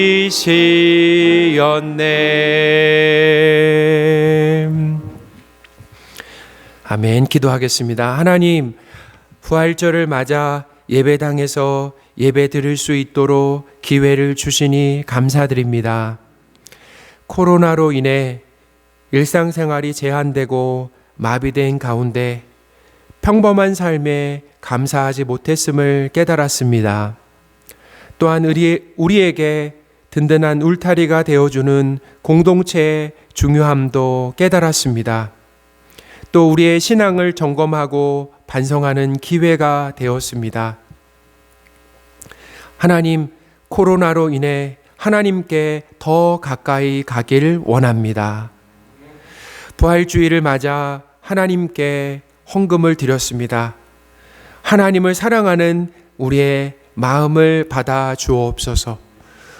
아멘. 기도하겠습니다. 하나님, 부활절을 맞아 예배당에서 예배 드릴 수 있도록 기회를 주시니 감사드립니다. 코로나로 인해 일상생활이 제한되고 마비된 가운데 평범한 삶에 감사하지 못했음을 깨달았습니다. 또한 우리에게 든든한 울타리가 되어주는 공동체의 중요함도 깨달았습니다. 또 우리의 신앙을 점검하고 반성하는 기회가 되었습니다. 하나님, 코로나로 인해 하나님께 더 가까이 가길 원합니다. 부활주의를 맞아 하나님께 헌금을 드렸습니다. 하나님을 사랑하는 우리의 마음을 받아 주옵소서.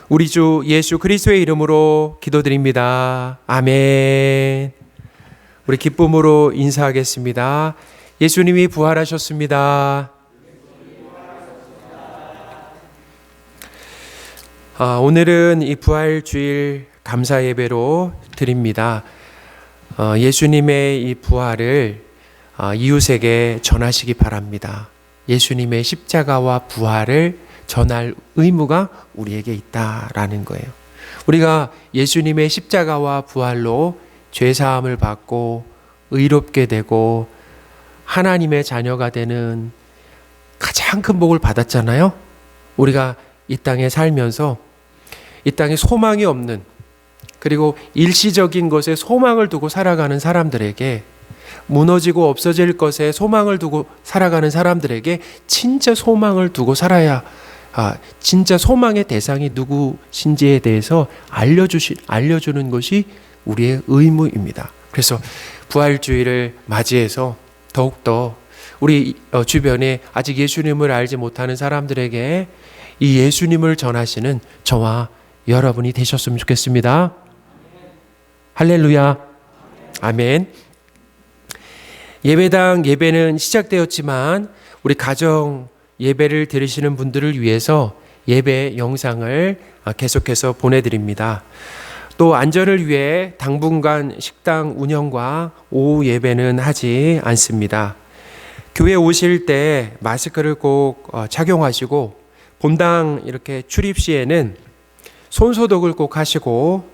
우리 주 예수 그리스도의 이름으로 기도드립니다. 아멘. 우리 기쁨으로 인사하겠습니다. 예수님이 부활하셨습니다. 오늘은 이 부활주일 감사 예배로 드립니다. 예수님의 이 부활을 이웃에게 전하시기 바랍니다. 예수님의 십자가와 부활을 전할 의무가 우리에게 있다라는 거예요. 우리가 예수님의 십자가와 부활로 죄사함을 받고 의롭게 되고 하나님의 자녀가 되는 가장 큰 복을 받았잖아요. 우리가 이 땅에 살면서 이 땅에 소망이 없는, 그리고 일시적인 것에 소망을 두고 살아가는 사람들에게, 무너지고 없어질 것에 소망을 두고 살아가는 사람들에게 진짜 소망을 두고 살아야, 진짜 소망의 대상이 누구신지에 대해서 알려주는 것이 우리의 의무입니다. 그래서 부활주의를 맞이해서 더욱더 우리 주변에 아직 예수님을 알지 못하는 사람들에게 이 예수님을 전하시는 저와 여러분이 되셨으면 좋겠습니다. 할렐루야. 아멘. 예배당 예배는 시작되었지만 우리 가정 예배를 드리시는 분들을 위해서 예배 영상을 계속해서 보내드립니다. 또 안전을 위해 당분간 식당 운영과 오후 예배는 하지 않습니다. 교회 오실 때 마스크를 꼭 착용하시고, 본당 이렇게 출입 시에는 손소독을 꼭 하시고,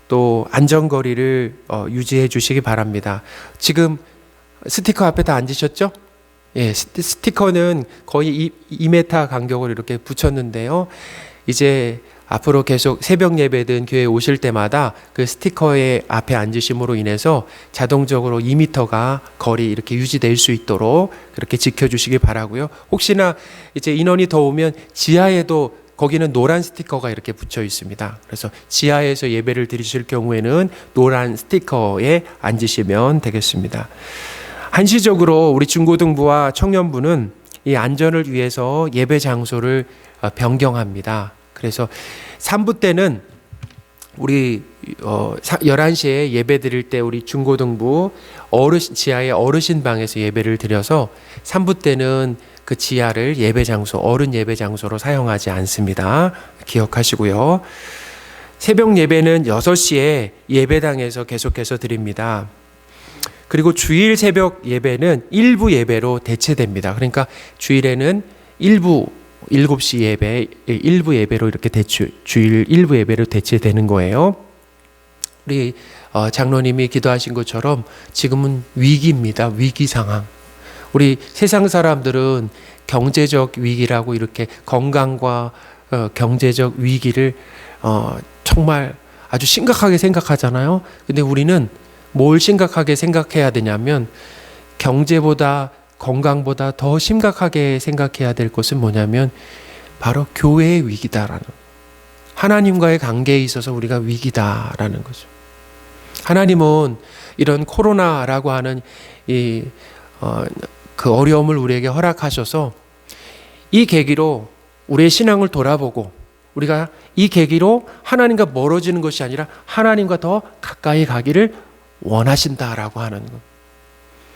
또 안전거리를 유지해 주시기 바랍니다. 지금 스티커 앞에 다 앉으셨죠? 예, 스티커는 거의 2m 간격으로 이렇게 붙였는데요. 이제 앞으로 계속 새벽 예배든 교회 오실 때마다 그 스티커의 앞에 앉으심으로 인해서 자동적으로 2m가 거리 이렇게 유지될 수 있도록 그렇게 지켜주시기 바라고요. 혹시나 이제 인원이 더 오면 지하에도, 거기는 노란 스티커가 이렇게 붙여 있습니다. 그래서 지하에서 예배를 드리실 경우에는 노란 스티커에 앉으시면 되겠습니다. 한시적으로 우리 중고등부와 청년부는 이 안전을 위해서 예배 장소를 변경합니다. 그래서 3부 때는 우리 11시에 예배 드릴 때 우리 중고등부 지하의 어르신 방에서 예배를 드려서 3부 때는 그 지하를 예배 장소, 어른 예배 장소로 사용하지 않습니다. 기억하시고요. 새벽 예배는 6시에 예배당에서 계속해서 드립니다. 그리고 주일 새벽 예배는 일부 예배로 대체됩니다. 그러니까 주일에는 일부 7시 예배, 일부 예배로 이렇게 주일 일부 예배로 대체되는 거예요. 우리 장로님이 기도하신 것처럼 지금은 위기입니다. 위기 상황. 우리 세상 사람들은 경제적 위기라고 이렇게 건강과 경제적 위기를 정말 아주 심각하게 생각하잖아요. 근데 우리는 뭘 심각하게 생각해야 되냐면, 경제보다 건강보다 더 심각하게 생각해야 될 것은 뭐냐면 바로 교회의 위기다라는, 하나님과의 관계에 있어서 우리가 위기다라는 거죠. 하나님은 이런 코로나라고 하는 그 어려움을 우리에게 허락하셔서 이 계기로 우리의 신앙을 돌아보고, 우리가 이 계기로 하나님과 멀어지는 것이 아니라 하나님과 더 가까이 가기를 원하신다라고 하는 것.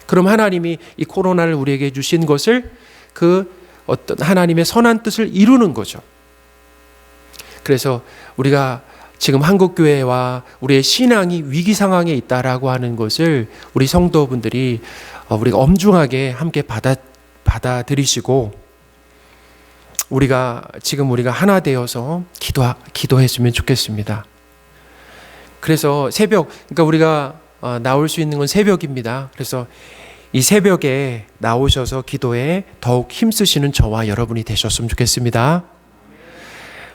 그럼 하나님이 이 코로나를 우리에게 주신 것을 그 어떤 하나님의 선한 뜻을 이루는 거죠. 그래서 우리가 지금 한국교회와 우리의 신앙이 위기 상황에 있다라고 하는 것을 우리 성도분들이 우리가 엄중하게 함께 받아들이시고, 우리가 하나 되어서 기도했으면 좋겠습니다. 그래서 새벽, 그러니까 우리가 나올 수 있는 건 새벽입니다. 그래서 이 새벽에 나오셔서 기도에 더욱 힘쓰시는 저와 여러분이 되셨으면 좋겠습니다.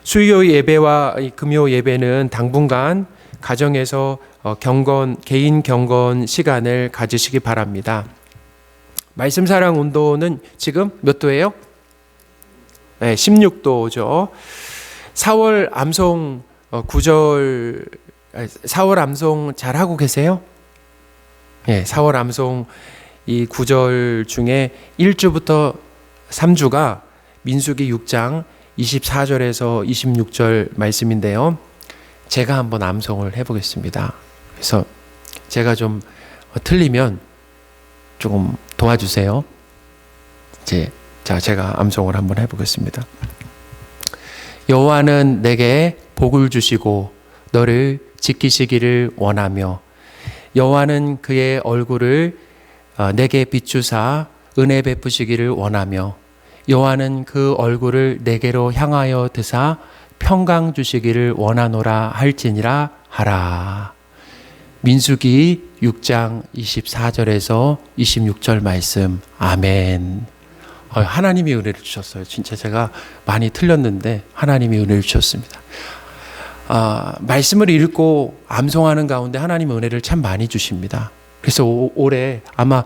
수요 예배와 금요 예배는 당분간 가정에서 개인 경건 시간을 가지시기 바랍니다. 말씀 사랑 온도는 지금 몇 도예요? 네, 16도죠. 4월 암송 4월 암송 잘 하고 계세요? 네, 4월 암송 이 9절 중에 1주부터 3주가 민수기 6장 24절에서 26절 말씀인데요. 제가 한번 암송을 해보겠습니다. 그래서 제가 좀 틀리면 조금 도와주세요. 제가 암송을 한번 해보겠습니다. 여호와는 내게 복을 주시고 너를 지키시기를 원하며, 여호와는 그의 얼굴을 내게 비추사 은혜 베푸시기를 원하며, 여호와는 그 얼굴을 내게로 향하여 드사 평강 주시기를 원하노라 할지니라 하라. 민수기 6장 24절에서 26절 말씀. 아멘. 하나님이 은혜를 주셨어요. 진짜 제가 많이 틀렸는데 하나님이 은혜를 주셨습니다. 말씀을 읽고 암송하는 가운데 하나님의 은혜를 참 많이 주십니다. 그래서 올해 아마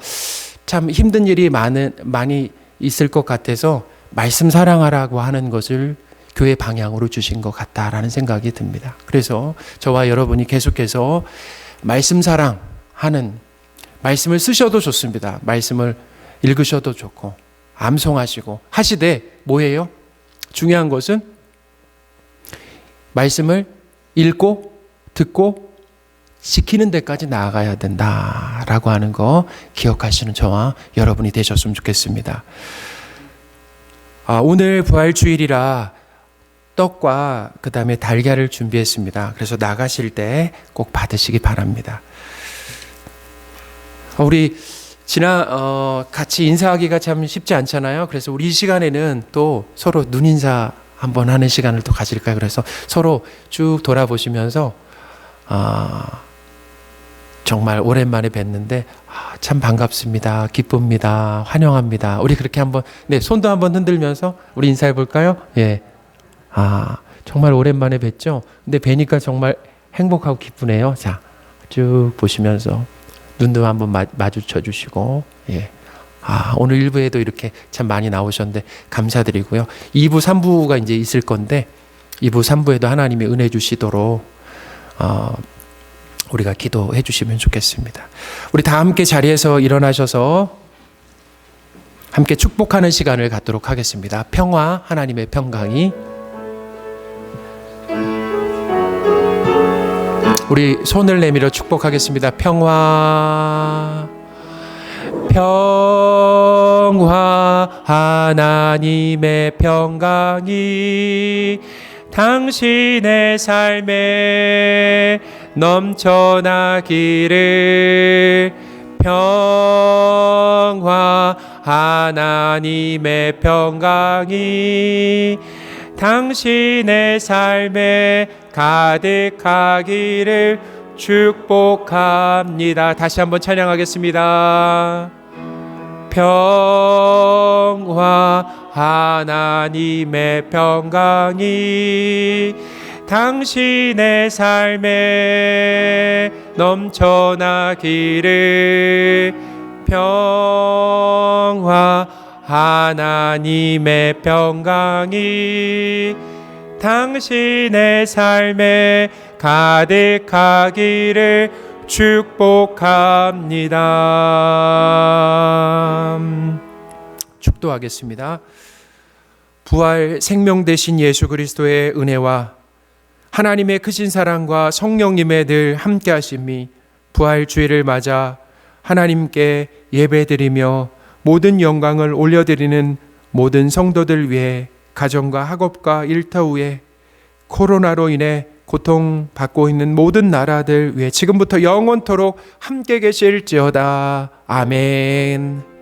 참 힘든 일이 많이 있을 것 같아서 말씀 사랑하라고 하는 것을 교회 방향으로 주신 것 같다라는 생각이 듭니다. 그래서 저와 여러분이 계속해서 말씀 사랑하는, 말씀을 쓰셔도 좋습니다. 말씀을 읽으셔도 좋고 암송하시고 하시되 뭐예요? 중요한 것은 말씀을 읽고 듣고 지키는 데까지 나아가야 된다라고 하는 거 기억하시는 저와 여러분이 되셨으면 좋겠습니다. 오늘 부활주일이라 떡과 그 다음에 달걀을 준비했습니다. 그래서 나가실 때 꼭 받으시기 바랍니다. 우리 같이 인사하기가 참 쉽지 않잖아요. 그래서 우리 이 시간에는 또 서로 눈인사 한번 하는 시간을 또 가질까요? 그래서 서로 쭉 돌아보시면서 정말 오랜만에 뵀는데 참 반갑습니다. 기쁩니다. 환영합니다. 우리 그렇게 한번 손도 한번 흔들면서 우리 인사해 볼까요? 예. 정말 오랜만에 뵀죠? 근데 뵈니까 정말 행복하고 기쁘네요. 자, 쭉 보시면서 눈도 한번 마주쳐 주시고, 예. 오늘 1부에도 이렇게 참 많이 나오셨는데 감사드리고요. 2부, 3부가 이제 있을 건데 2부, 3부에도 하나님이 은혜 주시도록 우리가 기도해 주시면 좋겠습니다. 우리 다 함께 자리에서 일어나셔서 함께 축복하는 시간을 갖도록 하겠습니다. 평화, 하나님의 평강이 우리 손을 내밀어 축복하겠습니다. 평화, 평화, 하나님의 평강이 당신의 삶에 넘쳐나기를. 평화, 하나님의 평강이 당신의 삶에 가득하기를 축복합니다. 다시 한번 찬양하겠습니다. 평화, 하나님의 평강이 당신의 삶에 넘쳐나기를. 평화, 하나님의 평강이 당신의 삶에 가득하기를 축복합니다. 축도하겠습니다. 부활 생명 되신 예수 그리스도의 은혜와 하나님의 크신 사랑과 성령님의 늘 함께 하심이 부활 주일을 맞아 하나님께 예배드리며 모든 영광을 올려드리는 모든 성도들 위해 가정과 학업과 일터 위에 코로나로 인해 고통받고 있는 모든 나라들 위해 지금부터 영원토록 함께 계실지어다. 아멘.